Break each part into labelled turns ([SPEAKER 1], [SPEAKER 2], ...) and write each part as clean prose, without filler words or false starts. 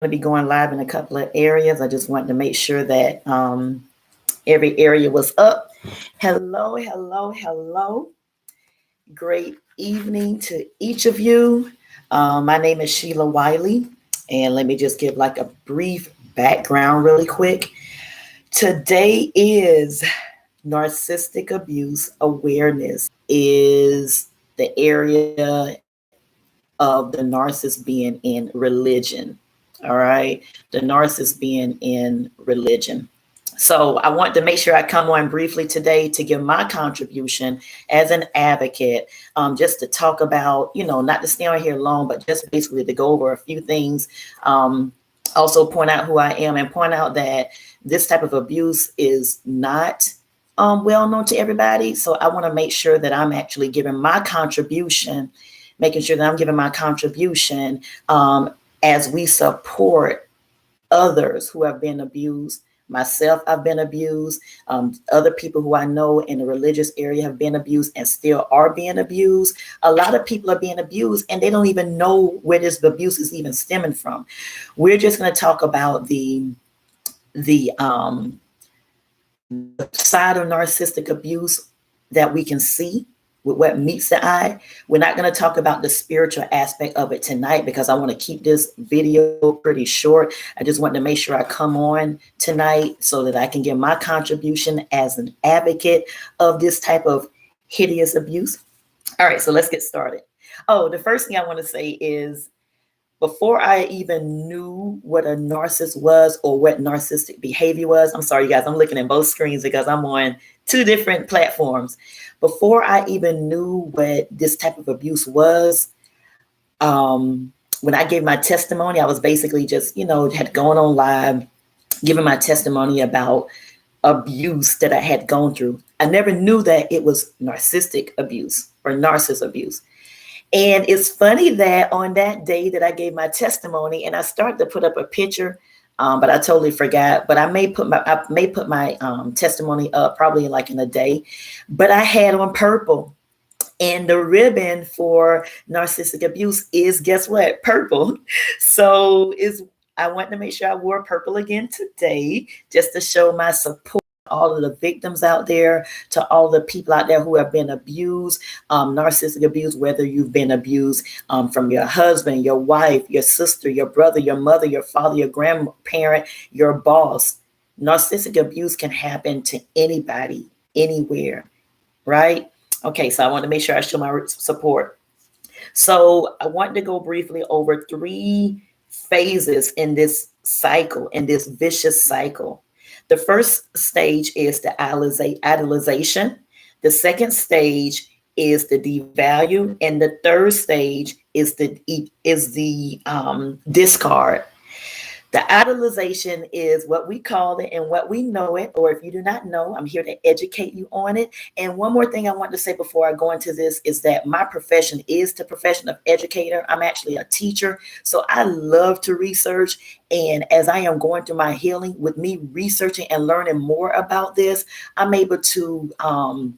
[SPEAKER 1] to be going live in a couple of areas. I just wanted to make sure that every area was up. Hello, hello, hello. Great evening to each of you. My name is Sheila Wiley, and let me just give like a brief background really quick. Today is narcissistic abuse awareness is the area of the narcissist being in religion. All right. The narcissist being in religion. So I want to make sure I come on briefly today to give my contribution as an advocate, just to talk about, not to stay on here long, but just basically to go over a few things. Also point out who I am and point out that this type of abuse is not well known to everybody. So I want to make sure that I'm actually giving my contribution, making sure that I'm giving my contribution as we support others who have been abused. Myself, I've been abused. Other people who I know in the religious area have been abused and still are being abused. A lot of people are being abused and they don't even know where this abuse is even stemming from. We're just going to talk about the side of narcissistic abuse that we can see with what meets the eye. We're not going to talk about the spiritual aspect of it tonight because I want to keep this video pretty short. I just want to make sure I come on tonight so that I can give my contribution as an advocate of this type of hideous abuse. All right, so let's get started. Oh, the first thing I want to say is before I even knew what a narcissist was or what narcissistic behavior was, I'm sorry, you guys, I'm looking at both screens because I'm on two different platforms. Before I even knew what this type of abuse was, when I gave my testimony, I was basically just, had gone on live, giving my testimony about abuse that I had gone through. I never knew that it was narcissistic abuse or narcissist abuse. And it's funny that on that day that I gave my testimony, and I started to put up a picture, but I totally forgot. But I may put my testimony up probably like in a day. But I had on purple, and the ribbon for narcissistic abuse is, guess what? Purple. So I want to make sure I wore purple again today, just to show my support. All of the victims out there, to all the people out there who have been abused, narcissistic abuse, whether you've been abused from your husband, your wife, your sister, your brother, your mother, your father, your grandparent, your boss. Narcissistic abuse can happen to anybody, anywhere, right? Okay, so I want to make sure I show my support. So I want to go briefly over 3 phases in this cycle, in this vicious cycle. The first stage is the idolization. The second stage is the devalue, and the third stage is the discard. The idolization is what we call it and what we know it, or if you do not know, I'm here to educate you on it. And one more thing I want to say before I go into this is that my profession is the profession of educator. I'm actually a teacher, so I love to research. And as I am going through my healing, with me researching and learning more about this, I'm able to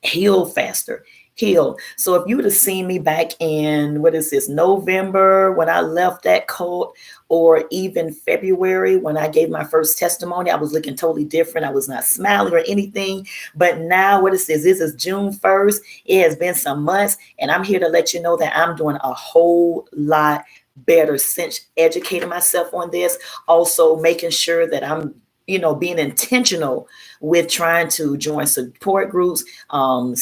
[SPEAKER 1] heal faster. So if you would have seen me back in, November when I left that cult, or even February when I gave my first testimony, I was looking totally different. I was not smiling or anything. But now this is June 1st. It has been some months, and I'm here to let you know that I'm doing a whole lot better since educating myself on this. Also making sure that I'm being intentional with trying to join support groups, go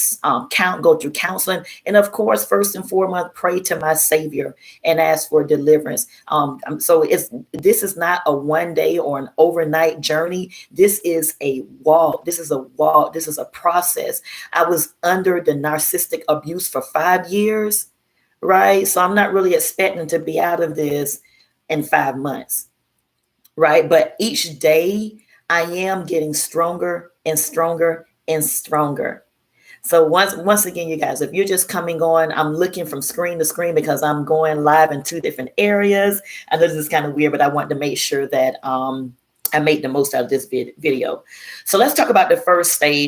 [SPEAKER 1] through counseling, and of course, first and foremost, pray to my Savior and ask for deliverance. So this is not a one day or an overnight journey. This is a walk. This is a process. I was under the narcissistic abuse for 5 years, right? So I'm not really expecting to be out of this in 5 months. Right. But each day I am getting stronger and stronger and stronger. So once again, you guys, if you're just coming on, I'm looking from screen to screen because I'm going live in 2 different areas. I know this is kind of weird, but I want to make sure that I make the most out of this video. So let's talk about the first stage.